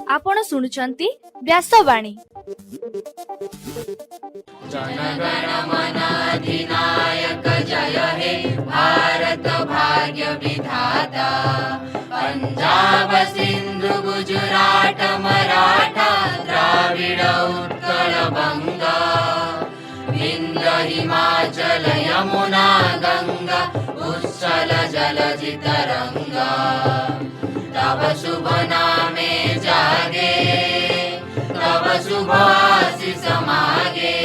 आपण शुणुचंती व्यासवाणी। जनगण मन अधिनायक जय हे भारत भाग्य विधाता। पंजाब सिंधु गुजरात मराठा द्राविड उत्कल बंगा। विंध्य हिमाचल यमुना गंगा उच्छल जलधि तरंगा। तब शुभ नामे जागे तब शुभ आशीष मागे।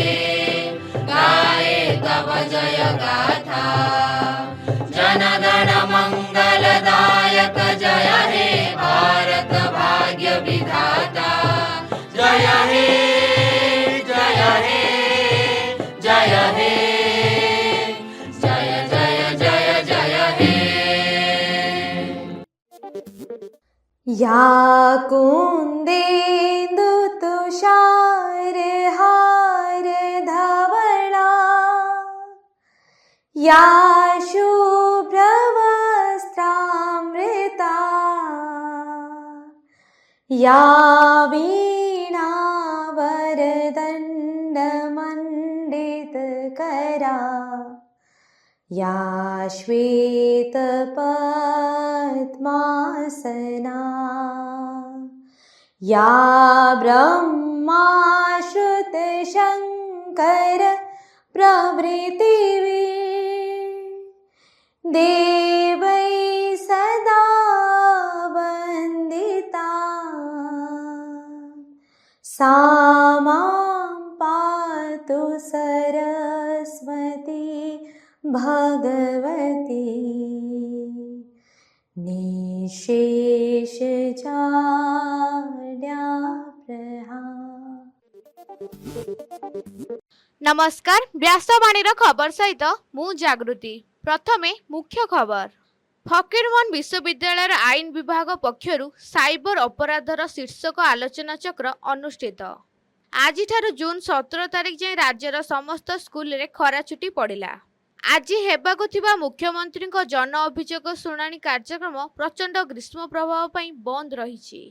गाए तब जय गाथा जनगण मंगलदायक जय हे भारत भाग्य विधाता। जय हे जय हे जय हे जय जय जय जय हे। या कुन्देन्दु तुषार हार धवला। या शुभ्रवस्त्रामृता। या वीणा वरदण्डमण्डितकरा। या श्वेतपद्मासना। या ब्रह्माश्रुतशङ्कर प्रभृतिभिः देवैः सदा वन्दिता। सा मां पातु सरस्वती भगवती। निशेष नमस्कार, व्यासवाणीर खबर सहित मु जागृति। प्रथमे मुख्य खबर। फकीरमोहन विश्वविद्यालय आईन विभाग पक्षरु साइबर अपराधर शीर्षक आलोचना चक्र अनुष्ठित। आज जून 17 तारिख जाए राज्यर समस्त स्कूल रे खरा छुट्टी पड़िला। आज हेबाकु थिबा मुख्यमंत्री जन अभियोग शुणाणी कार्यक्रम प्रचंड ग्रीष्म प्रभाव पई बंद रहिछि।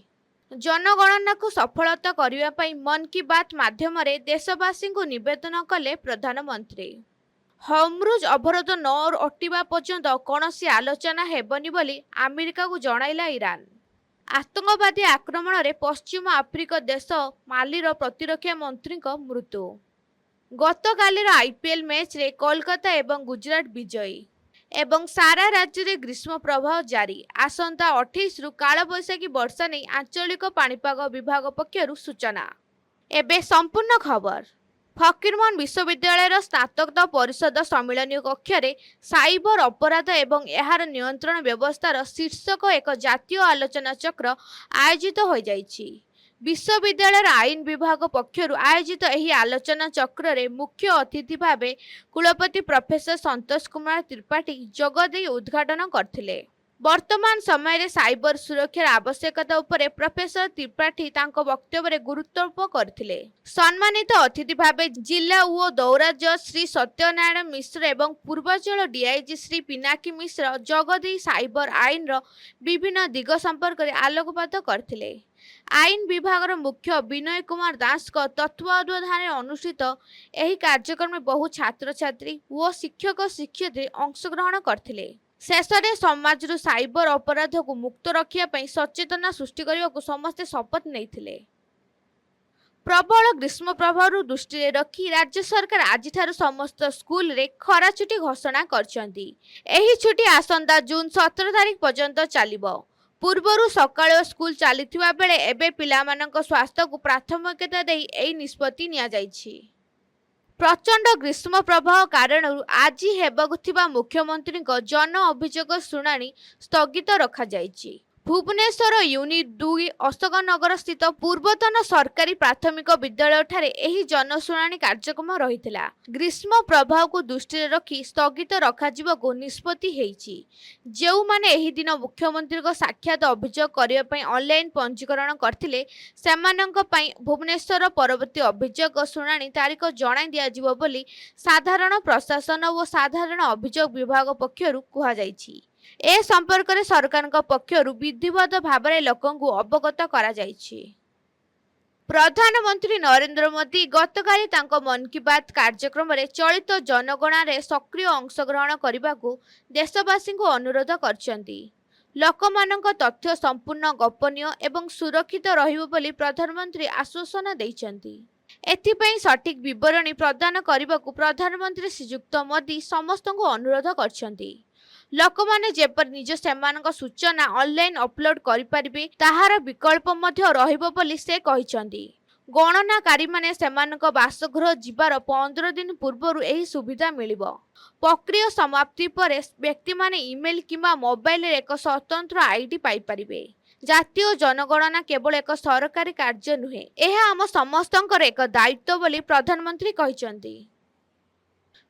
जनगणना को सफलता करिवा पई मन की बात माध्यम रे देशवासी को निवेदन कले प्रधानमंत्री। हर्मुज अवरोध न हटिबा पर्यंत कौनसी आलोचना हेबनी बोली अमेरिका को जणाइला ईरान। आतंकवादी आक्रमण रे पश्चिम आफ्रिका देश मालीर प्रतिरक्षा मंत्री मृत्यु। गतकालीर आईपीएल मैच रे कोलकाता एवं गुजरात विजयी एवं सारा राज्य में ग्रीष्म प्रभाव जारी। आसंता 28 रु कालबैशाखी वर्षा नहीं आंचलिक पाणीपाग विभाग पक्षरु सूचना। एबे संपूर्ण खबर। फकीरमोहन विश्वविद्यालय स्नातक परिषद सम्मिलन कक्ष रे साइबर अपराध एवं एहार नियंत्रण व्यवस्थार शीर्षक एक जातीय आलोचना चक्र आयोजित हो जाइछि। विश्वविद्यालय आईन विभाग पक्षरु आयोजित एही आलोचना चक्र रे मुख्य अतिथि भावे कुलपति प्रोफेसर संतोष कुमार त्रिपाठी जोगदेई उद्घाटन करथिले। वर्तमान समय रे साइबर सुरक्षार आवश्यकता उपरे प्रोफेसर त्रिपाठी तांको वक्तव्य रे गुरुत्वारोप करथिले। सम्मानित अतिथि भावे जिला ओ दौरा जज श्री सत्यनारायण मिश्र एवं पूर्वांचल डीआईजी श्री पिनाकी मिश्र जोगदेई साइबर आईन रो विभिन्न दिग संपर्क रे आलोकपात करथिले। आईन विभाग मुख्य विनय कुमार दास को तत्वावधान अनुष्ठित एही कार्यक्रम में बहु छात्र छात्री और शिक्षक शिक्षयित्री अंशग्रहण करथिले। शेषे समाज साइबर अपराध को मुक्त रखिया सचेतना सृष्टि करने को समस्ते शपथ नहीं। प्रबल ग्रीष्म प्रभाव दृष्टि रखी राज्य सरकार आज समस्त स्कूल रे खरा छुट्टी घोषणा करछंती। एही छुट्टी आसंता जून 17 तारिख पर्यंत चलिबो। पूर्वरु सकाळ स्कूल चलीथिबा बेले एबे पिलामानक स्वास्थ्य को प्राथमिकता देई एही निष्पत्ति निया जाइछि। प्रचंड ग्रीष्म प्रभाव कारण आज हेबाकु थिबा मुख्यमंत्री जन अभियोग शुणाणी स्थगित रखा जाइछि। भुवनेश्वर यूनिट 2 अशोकनगर स्थित पूर्वतन सरकारी प्राथमिक विद्यालय ठारे एही जनशुणाणी कार्यक्रम रहिथिला। ग्रीष्म प्रभाव को दृष्टि रखी स्थगित रखाजिबाको निष्पत्ति हेइछि। जेउमाने एही दिन मुख्यमंत्री को साक्षात अभियोग करिया पई ऑनलाइन पंजीकरण करथिले सेमानंक पई भुवनेश्वर परवर्ती अभियोग शुणाणी तारीख जणाई दियाजिबो बोली साधारण प्रशासन और साधारण अभियोग विभाग पक्षरु कुहा जाइछि। ए संपर्क में सरकार पक्षरु विधिवत भाव में लोकंकु अवगत करा जाइछि। प्रधानमंत्री नरेंद्र मोदी गतकाली तांको मन की बात कार्यक्रम में चलित जनगणना रे सक्रिय अंशग्रहण करने देशवासी को अनुरोध करछंती। लोकमानंक तथ्य संपूर्ण गोपनीय एवं सुरक्षित रहिबो बोली प्रधानमंत्री आश्वासन दैछंती। एथिपई सठिक विवरणी प्रदान करने प्रधानमंत्री श्रीयुक्त मोदी समस्त को अनुरोध करछंती। लोकमाने जेपर निज सेमानक सूचना ऑनलाइन अपलोड करि परिबे ताहार विकल्प मध्य रहिबो बोली से कहिसंती। गणनाकारी माने सेमानक बासगृह जिबार 15 दिन पूर्वरु एही सुविधा मिलिबो। प्रक्रिया समाप्ति परे व्यक्ति माने ईमेल किंबा मोबाइल रे एक स्वतंत्र आईडी पाई परिबे। जातीय जनगणना केवल एक सरकारी कार्य नुहे, एहा आम समस्तंकर एक दायित्व बोली प्रधानमंत्री कहिसंती।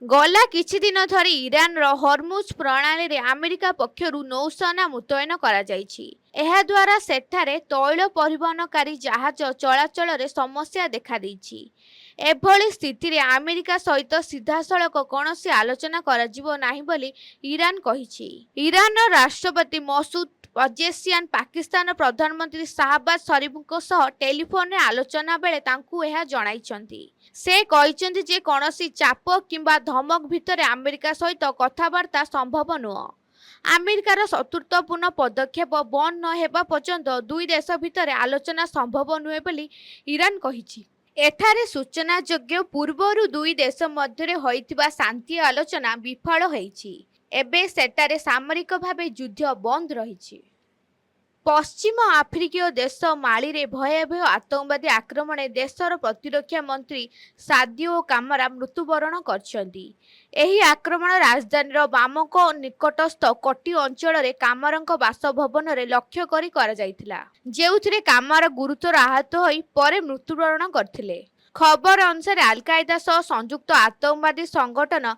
गला किछि दिन धरी ईरान रो हरमुज प्रणाली रे अमेरिका पक्षरु नौसेना मुतयन करा जाइछि। एहा द्वारा सेठारे तैल परिवहनकारी जहाज चलाचल रे समस्या देखा दैछि। एभली स्थिति रे अमेरिका सहित सीधासळख कोनोसी आलोचना कराजिबो नाही बोली ईरान कहिछि। ईरान राष्ट्रपति मसूद पजेशियान पाकिस्तान प्रधानमंत्री शाहबाज शरीफको सह टेलीफोन रे आलोचना बेले तांकु एहा जणाइछंती। से कहिछंती जे कोनोसी चाप किंबा धमक भितर अमेरिका सहित कथबार्ता संभव नुह। अमेरिकार शत्रुतापूर्ण पदक्षेप बंद न हेबा पर्यंत दुई देश भितर आलोचना संभव नुहे बोली ईरान कहिछि। एठारे सूचना योग्य पूर्वरु दुई देश मध्य होइतिबा शांति आलोचना विफल होइछि। एबे सेटारे सामरिक भावे युद्ध बंद रहिछि। पश्चिम आफ्रिकीय देश माली रे भयावह आतंकवादी आक्रमण देशर प्रतिरक्षा मंत्री सादियो कामारा मृत्युवरण करछंती। एही आक्रमण राजधानी बामक निकटस्थ कटी अंचल रे कामारंक बासभवन रे लक्ष्य करी करा जायतिला, जेउथिरे कामार गुरुतर आहत होई परे मृत्युवरण करथिले। खबर अनुसार अलकायदा सह संयुक्त आतंकवादी संगठन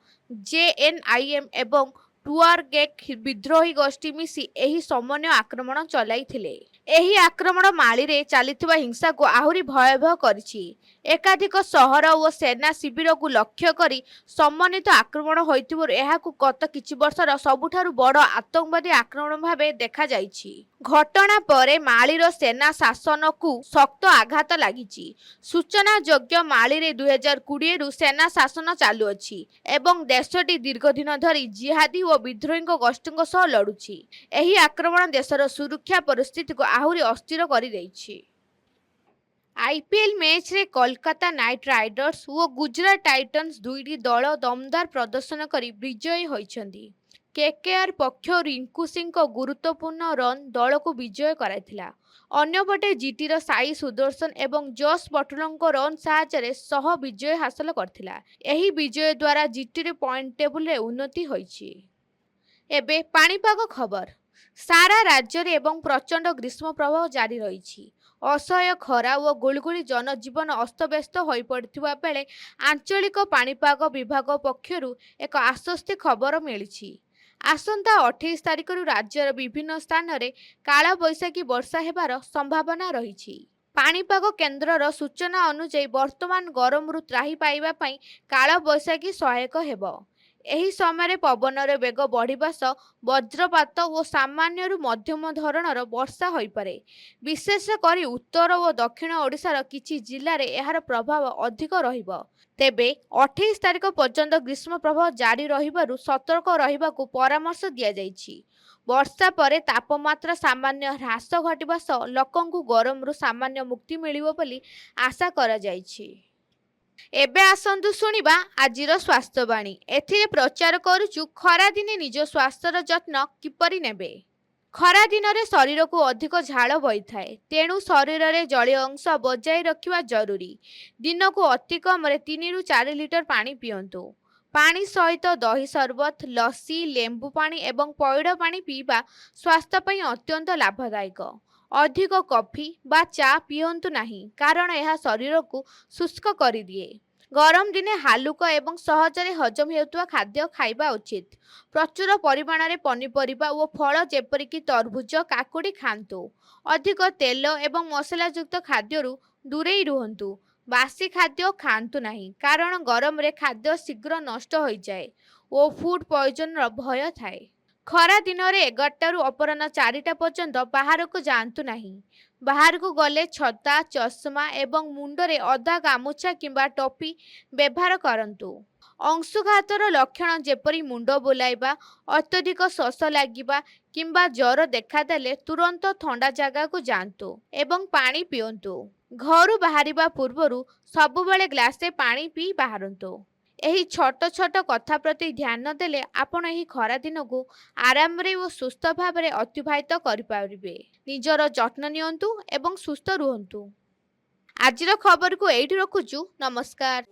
JNIM एवं टुआरगेक विद्रोही गोष्ठी मिसी एही समन्वय आक्रमण चलाइथिले। एही आक्रमण माली रे चलिथिबा हिंसा को आहुरी भयावह करिछि। एकाधिक सहर और सेना शिविर को लक्ष्य करी समन्वित आक्रमण होइतिबो एहाकु गत किछि वर्षर सबुठारु बड़ आतंकवादी आक्रमण भावे देखा जाइछि। घटना परे मालीर सेना शासन को शक्त आघात लागिछि। सूचना योग्य माली रे 2020 रु सेना शासन चालू अछि एवं देशटी दीर्घ दिन धरी जिहादी और विद्रोही गोष्ठी सह लड़ुछि। एही आक्रमण देशर सुरक्षा परिस्थिति को आहुरी अस्थिर करि दैछि। आईपीएल मैच रे कोलकाता नाइट राइडर्स और गुजरात टाइटन्स दुईटी दल दमदार प्रदर्शन करी विजयी होइछन्ती। केकेआर पक्ष रिंकू सिंह को गुरुत्वपूर्ण रन दल को विजय कराइथिला। अन्यपटे जीटीर साई सुदर्शन एवं जस बटलंक रन साहाय्य सह विजय हासिल करथिला। एही विजय द्वारा जीटी पॉइंट टेबुल रे उन्नति होइछि। एबे पाणीपाग खबर। सारा राज्य रे एवं प्रचंड ग्रीष्म प्रभाव जारी रहिछि। असह्य खरा और गुलगुली जनजीवन अस्तव्यस्त हो पड़िथिबा बेले आंचलिक पाणीपाग विभाग पक्षरु एक आश्वस्ति खबर मिलिछि। आसंता 28 तारिख राज्यर विभिन्न स्थान रे काला बैशाखी वर्षा हेबार संभावना रहिछि। पाणीपाग केन्द्रर सूचना अनुसार वर्तमान गरमरु त्राही पाइबा पई काला बैशाखी सहायक हेबो। एही समय पवनर वेग बढ़िबा सह वज्रपात और सामान्यरु मध्यम धरणर वर्षा होई पारे। विशेष करी उत्तर और दक्षिण ओडिशार किछि जिल्ला रे एहार प्रभाव अधिक रहिबो। तेबे 28 तारिख पर्यंत ग्रीष्म प्रभाव जारी रहिबारु सतर्क रहिबाकू परामर्श दिया जाइछि। वर्षा परे तापमात्रा सामान्य ह्रास घटिबा सह लोकंकू गरमरु सामान्य मुक्ति मिलिबो बोली आशा करा जाइछि। एबे आसंतु सुनिबा आजिर स्वास्थ्यवाणी। एथिरे प्रचार करूचु खरा दिने निज स्वास्थ्यर जत्न किपरि नेबे। खरा दिन रे शरीर को अधिक झाल बही थाए, तेणु शरीर रे जलीय अंश बजाय रखिबा जरूरी। दिन को अति कम 3 रु 4 लिटर पानी पियंतु। ପାଣି ସହିତ ଦହି ସରବତ, ଲସି, ଲେମ୍ବୁ ପାଣି ଏବଂ ପଇଡ଼ ପାଣି ପିଇବା ସ୍ୱାସ୍ଥ୍ୟ ପାଇଁ ଅତ୍ୟନ୍ତ ଲାଭଦାୟକ। ଅଧିକ କଫି ବା ଚା ପିଅନ୍ତୁ ନାହିଁ କାରଣ ଏହା ଶରୀରକୁ ଶୁଷ୍କ କରିଦିଏ। ଗରମ ଦିନେ ହାଲୁକା ଏବଂ ସହଜରେ ହଜମ ହେଉଥିବା ଖାଦ୍ୟ ଖାଇବା ଉଚିତ। ପ୍ରଚୁର ପରିମାଣରେ ପନିପରିବା ଓ ଫଳ ଯେପରିକି ତରଭୁଜ, କାକୁଡ଼ି ଖାଆନ୍ତୁ। ଅଧିକ ତେଲ ଏବଂ ମସଲାଯୁକ୍ତ ଖାଦ୍ୟରୁ ଦୂରେଇ ରୁହନ୍ତୁ। ବାସି ଖାଦ୍ୟ ଖାଆନ୍ତୁ ନାହିଁ କାରଣ ଗରମରେ ଖାଦ୍ୟ ଶୀଘ୍ର ନଷ୍ଟ ହୋଇଯାଏ ଓ ଫୁଡ୍ ପଏଜନର ଭୟ ଥାଏ। ଖରା ଦିନରେ 11ଟାରୁ ଅପରାହ୍ନ 4ଟା ପର୍ଯ୍ୟନ୍ତ ବାହାରକୁ ଯାଆନ୍ତୁ ନାହିଁ। ବାହାରକୁ ଗଲେ ଛତା, ଚଷମା ଏବଂ ମୁଣ୍ଡରେ ଅଦା ଗାମୁଛା କିମ୍ବା ଟୋପି ବ୍ୟବହାର କରନ୍ତୁ। ଅଂଶୁଘାତର ଲକ୍ଷଣ ଯେପରି ମୁଣ୍ଡ ବୁଲାଇବା, ଅତ୍ୟଧିକ ଶୋଷ ଲାଗିବା କିମ୍ବା ଜ୍ୱର ଦେଖାଦେଲେ ତୁରନ୍ତ ଥଣ୍ଡା ଜାଗାକୁ ଯାଆନ୍ତୁ ଏବଂ ପାଣି ପିଅନ୍ତୁ। ଘରୁ ବାହାରିବା ପୂର୍ବରୁ ସବୁବେଳେ ଗ୍ଲାସେ ପାଣି ପିଇ ବାହାରନ୍ତୁ। ଏହି ଛୋଟ ଛୋଟ କଥା ପ୍ରତି ଧ୍ୟାନ ଦେଲେ ଆପଣ ଏହି ଖରା ଦିନକୁ ଆରାମରେ ଓ ସୁସ୍ଥ ଭାବରେ ଅତିବାହିତ କରିପାରିବେ। ନିଜର ଯତ୍ନ ନିଅନ୍ତୁ ଏବଂ ସୁସ୍ଥ ରୁହନ୍ତୁ। ଆଜିର ଖବରକୁ ଏଇଠି ରଖୁଛୁ। ନମସ୍କାର।